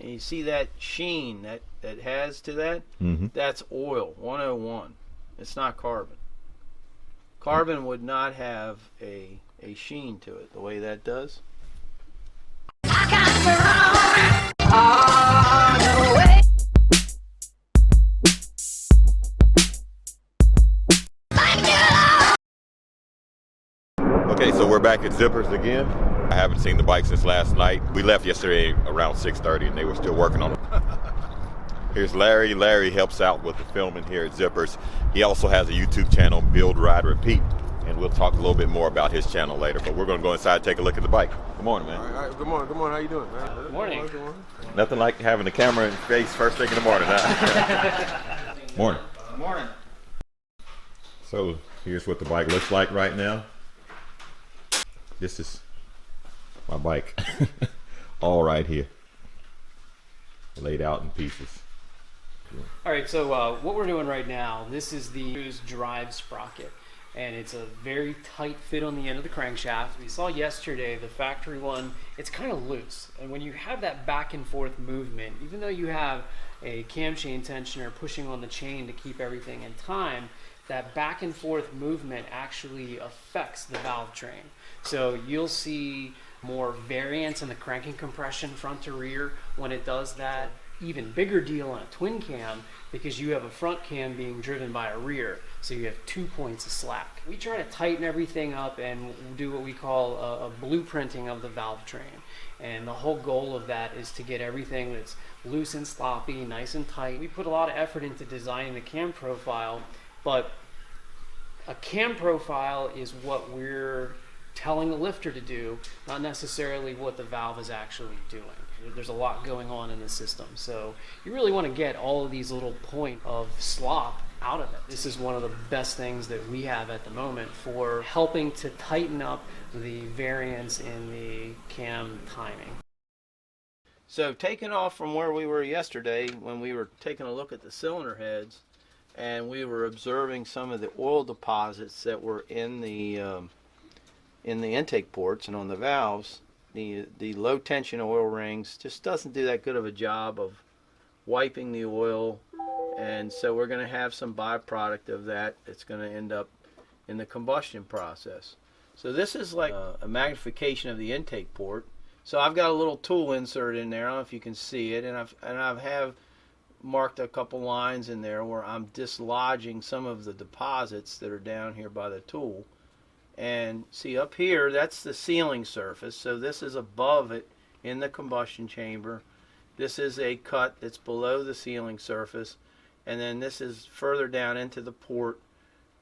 And you see that sheen that has to that? That's oil, 101. It's not carbon. Carbon would not have a sheen to it the way that does. Okay, so we're back at Zippers again. I haven't seen the bike since last night. We left yesterday around 6:30 and they were still working on it. Here's Larry. Larry helps out with the filming here at Zippers. He also has a YouTube channel, Build, Ride, Repeat, and we'll talk a little bit more about his channel later, but we're gonna go inside and take a look at the bike. Good morning, man. All right, good morning. Good morning. How you doing, man? Good morning. Good morning. Nothing like having the camera in face first thing in the morning, huh? Morning. Good morning. So here's what the bike looks like right now. This is my bike, all right here, laid out in pieces. All right, so what we're doing right now, this is the drive sprocket, and it's a very tight fit on the end of the crankshaft. We saw yesterday the factory one, it's kind of loose, and when you have that back and forth movement, even though you have a cam chain tensioner pushing on the chain to keep everything in time, that back and forth movement actually affects the valve train. So you'll see more variance in the cranking compression front to rear when it does that. Even bigger deal on a twin cam because you have a front cam being driven by a rear, so you have 2 points of slack. We try to tighten everything up and do what we call a blueprinting of the valve train, and the whole goal of that is to get everything that's loose and sloppy, nice and tight. We put a lot of effort into designing the cam profile, but a cam profile is what we're telling the lifter to do, not necessarily what the valve is actually doing. There's a lot going on in the system, so you really want to get all of these little points of slop out of it. This is one of the best things that we have at the moment for helping to tighten up the variance in the cam timing. So taking off from where we were yesterday when we were taking a look at the cylinder heads and we were observing some of the oil deposits that were in the intake ports and on the valves, the low tension oil rings just doesn't do that good of a job of wiping the oil, and so we're going to have some byproduct of that. It's going to end up in the combustion process. So this is like a magnification of the intake port. So I've got a little tool insert in there. I don't know if you can see it, and I have marked a couple lines in there where I'm dislodging some of the deposits that are down here by the tool. And see up here, that's the sealing surface. So this is above it in the combustion chamber. This is a cut that's below the sealing surface. And then this is further down into the port,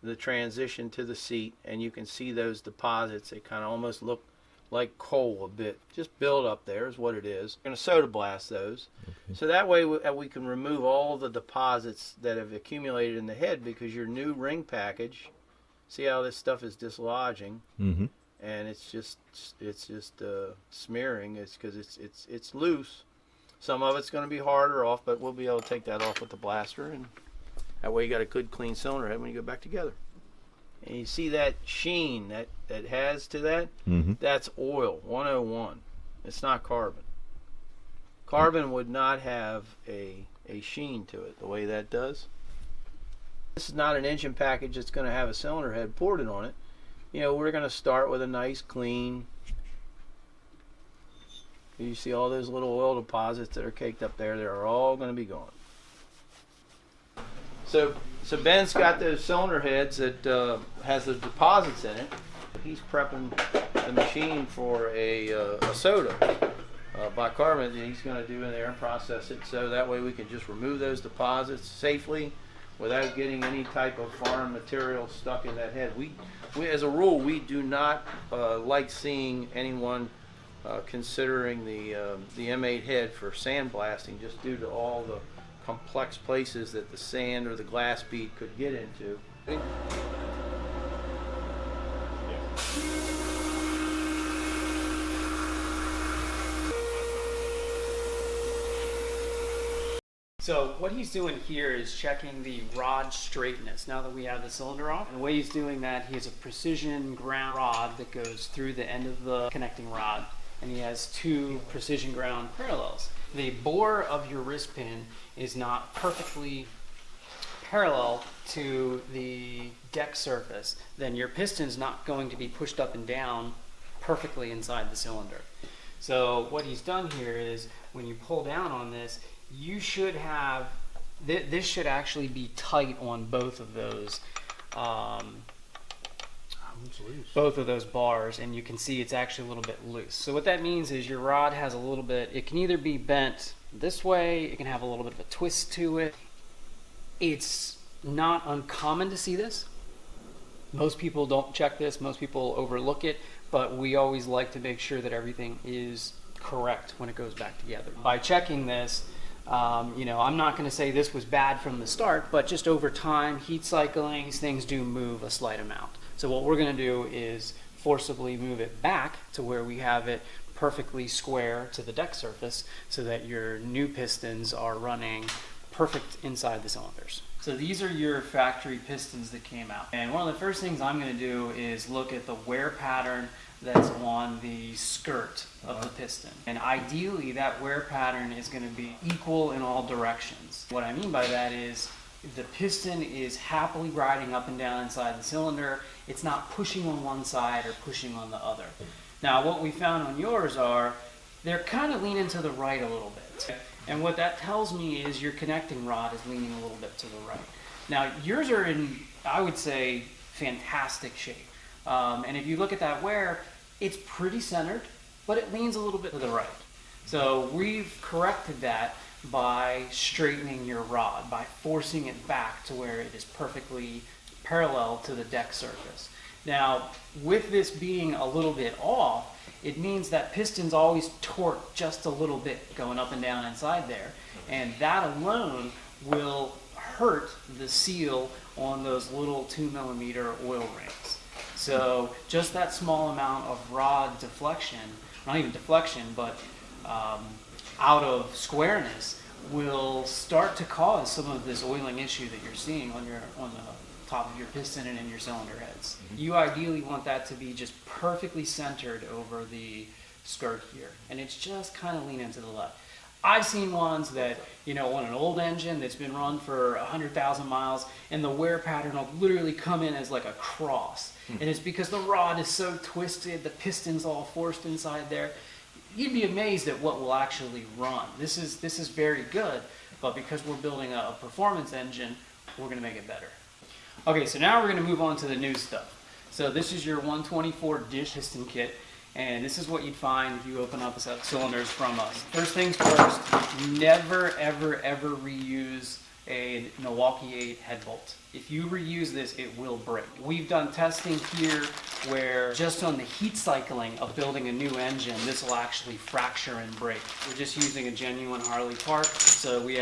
the transition to the seat. And you can see those deposits. They kind of almost look like coal a bit. Just build up there is what it is. We're going to soda blast those. Okay. So that way we can remove all the deposits that have accumulated in the head, because your new ring package, see how this stuff is dislodging, and it's just smearing. It's because it's loose. Some of it's going to be harder off, but we'll be able to take that off with the blaster, and that way you got a good clean cylinder head when you go back together. And you see that sheen that has to that? That's oil, 101. It's not carbon. Carbon would not have a sheen to it the way that does. This is not an engine package that's going to have a cylinder head ported on it. You know, we're going to start with a nice clean. You see all those little oil deposits that are caked up there, they're all going to be gone. So Ben's got those cylinder heads that has the deposits in it. He's prepping the machine for a soda bicarbonate that he's going to do in there and process it, so that way we can just remove those deposits safely without getting any type of foreign material stuck in that head. We as a rule, we do not like seeing anyone considering the M8 head for sandblasting, just due to all the complex places that the sand or the glass bead could get into. So what he's doing here is checking the rod straightness now that we have the cylinder off. And the way he's doing that, he has a precision ground rod that goes through the end of the connecting rod, and he has two precision ground parallels. the bore of your wrist pin is not perfectly parallel to the deck surface, then your piston's not going to be pushed up and down perfectly inside the cylinder. So what he's done here is when you pull down on this, you should have, this should actually be tight on both of those bars, and you can see it's actually a little bit loose. So what that means is your rod has a little bit, it can either be bent this way, it can have a little bit of a twist to it. It's not uncommon to see this. Most people don't check this, most people overlook it, but we always like to make sure that everything is correct when it goes back together. By checking this, you know, I'm not going to say this was bad from the start, but just over time, heat cycling, things do move a slight amount. So what we're going to do is forcibly move it back to where we have it perfectly square to the deck surface so that your new pistons are running perfect inside the cylinders. So these are your factory pistons that came out. And one of the first things I'm going to do is look at the wear pattern that's on the skirt of the piston. And ideally that wear pattern is going to be equal in all directions. What I mean by that is the piston is happily riding up and down inside the cylinder. It's not pushing on one side or pushing on the other. Now what we found on yours are they're kind of leaning to the right a little bit. And what that tells me is your connecting rod is leaning a little bit to the right. Now yours are in, I would say, fantastic shape. And if you look at that wear, it's pretty centered, but it leans a little bit to the right. So we've corrected that by straightening your rod, by forcing it back to where it is perfectly parallel to the deck surface. Now, with this being a little bit off, it means that piston's always torqued just a little bit going up and down inside there. And that alone will hurt the seal on those little 2mm oil rings. So just that small amount of rod deflection, not even deflection, but out of squareness will start to cause some of this oiling issue that you're seeing on the top of your piston and in your cylinder heads. You ideally want that to be just perfectly centered over the skirt here, and it's just kind of leaning to the left. I've seen ones that, you know, on an old engine that's been run for 100,000 miles, and the wear pattern will literally come in as like a cross. And it's because the rod is so twisted, the piston's all forced inside there. You'd be amazed at what will actually run. This is very good, but because we're building a performance engine, we're going to make it better. Okay, so now we're going to move on to the new stuff. So this is your 124 dish piston kit, and this is what you'd find if you open up a set of cylinders from us. First things first, never, ever, ever reuse a Milwaukee-Eight head bolt. If you reuse this, it will break. We've done testing here where just on the heat cycling of building a new engine, this will actually fracture and break. We're just using a genuine Harley part, so we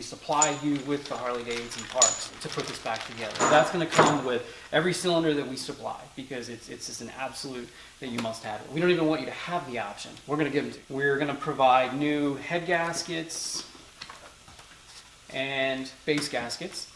supply you with the Harley-Davidson parts to put this back together. That's going to come with every cylinder that we supply because it's just an absolute that you must have it. We don't even want you to have the option. We're going to give them to you. We're going to provide new head gaskets and base gaskets.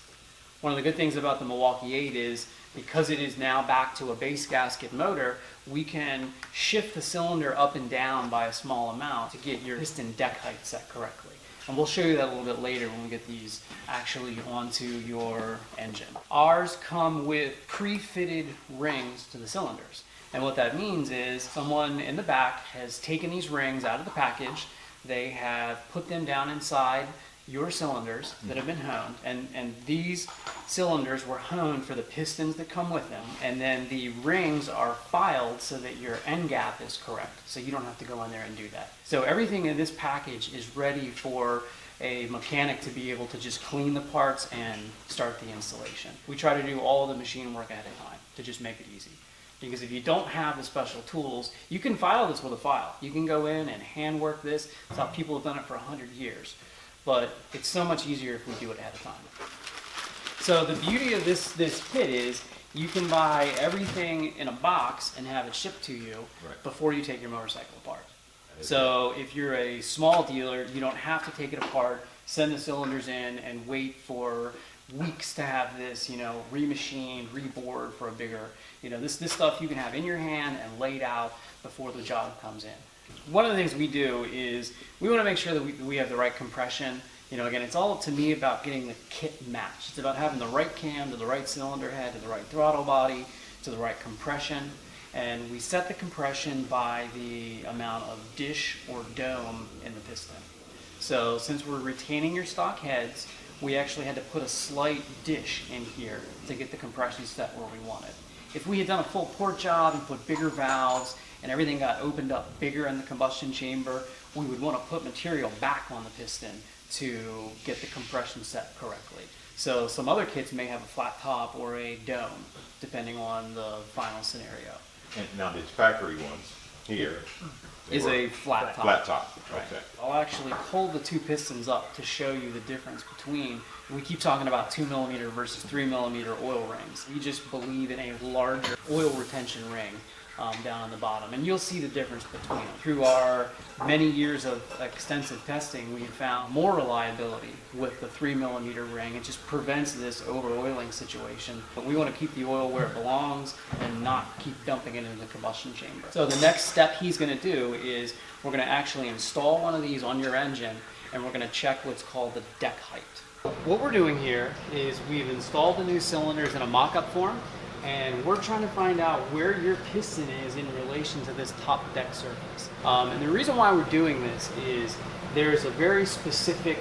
One of the good things about the Milwaukee-Eight is because it is now back to a base gasket motor, we can shift the cylinder up and down by a small amount to get your piston deck height set correctly. And we'll show you that a little bit later when we get these actually onto your engine. Ours come with pre-fitted rings to the cylinders. And what that means is someone in the back has taken these rings out of the package, they have put them down inside your cylinders that have been honed, and these cylinders were honed for the pistons that come with them, and then the rings are filed so that your end gap is correct, so you don't have to go in there and do that. So everything in this package is ready for a mechanic to be able to just clean the parts and start the installation. We try to do all the machine work ahead of time to just make it easy. Because if you don't have the special tools, you can file this with a file. You can go in and hand work this. That's how people have done it for 100 years. But it's so much easier if we do it ahead of time. So the beauty of this kit is you can buy everything in a box and have it shipped to you before you take your motorcycle apart. So if you're a small dealer, you don't have to take it apart, send the cylinders in, and wait for weeks to have this, remachined, rebored for a bigger, this stuff you can have in your hand and laid out before the job comes in. One of the things we do is we want to make sure that we have the right compression. Again, it's all to me about getting the kit matched. It's about having the right cam to the right cylinder head to the right throttle body to the right compression. And we set the compression by the amount of dish or dome in the piston. So since we're retaining your stock heads, we actually had to put a slight dish in here to get the compression set where we wanted. If we had done a full port job and put bigger valves and everything got opened up bigger in the combustion chamber, we would want to put material back on the piston to get the compression set correctly. So some other kits may have a flat top or a dome, depending on the final scenario. And now these factory ones here Is a flat top. Flat top. Right. Okay. I'll actually pull the two pistons up to show you the difference between, we keep talking about 2mm versus 3mm oil rings. We just believe in a larger oil retention ring down on the bottom, and you'll see the difference between them. Through our many years of extensive testing, we have found more reliability with the 3mm ring. It just prevents this over-oiling situation, but we want to keep the oil where it belongs and not keep dumping it into the combustion chamber. So the next step he's going to do is we're going to actually install one of these on your engine, and we're going to check what's called the deck height. What we're doing here is we've installed the new cylinders in a mock-up form, and we're trying to find out where your piston is in relation to this top deck surface. And the reason why we're doing this is there's a very specific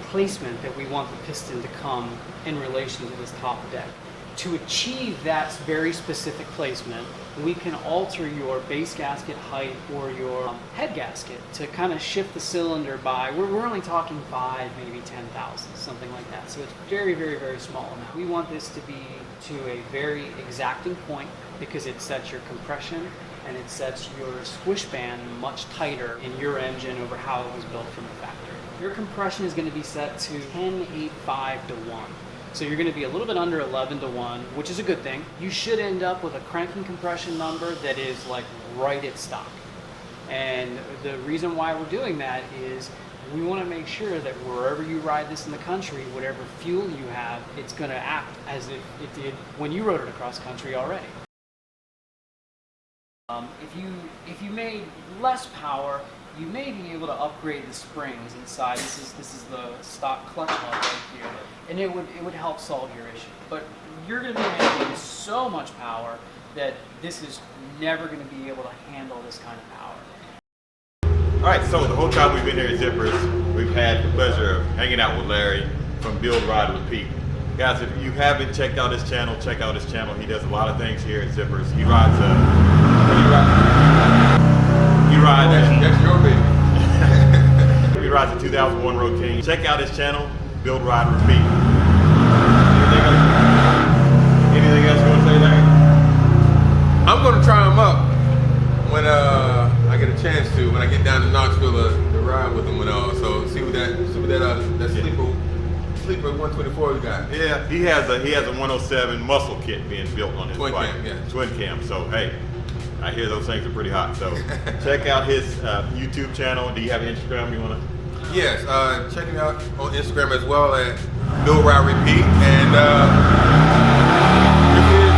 placement that we want the piston to come in relation to this top deck. To achieve that very specific placement, we can alter your base gasket height or your head gasket to kind of shift the cylinder by, we're only talking 5, maybe 10 thousandths, something like that. So it's very, very, very small amount. We want this to be to a very exacting point because it sets your compression and it sets your squish band much tighter in your engine over how it was built from the factory. Your compression is going to be set to 10.85 to 1. So you're going to be a little bit under 11 to 1, which is a good thing. You should end up with a cranking compression number that is like right at stock. And the reason why we're doing that is we want to make sure that wherever you ride this in the country, whatever fuel you have, it's going to act as if it did when you rode it across country already. If you made less power, you may be able to upgrade the springs inside. This is the stock clutch hub right here, and it would help solve your issue. But you're going to be making so much power that this is never going to be able to handle this kind of power. All right, so the whole time we've been here at Zippers, we've had the pleasure of hanging out with Larry from Build, Ride, Repeat. Guys, if you haven't checked out his channel, check out his channel. He does a lot of things here at Zippers. He rides That's your baby. he rides a 2001 Rotaine. Check out his channel, Build, Ride, Repeat. Anything else you want to say, Larry? I'm gonna try them up when I get a chance to. When I get down to Knoxville to ride with them and all. So see what that sleeper 124 we got. Yeah, he has a 107 muscle kit being built on his Twin bike. cam, yeah. Twin cam. So hey, I hear those things are pretty hot. So check out his YouTube channel. Do you have Instagram you want to? Yes, check it out on Instagram as well at Build, Ride, Repeat, and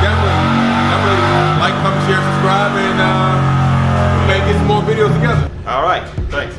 definitely like, comment, share, subscribe, and we may get some more videos together. All right, thanks.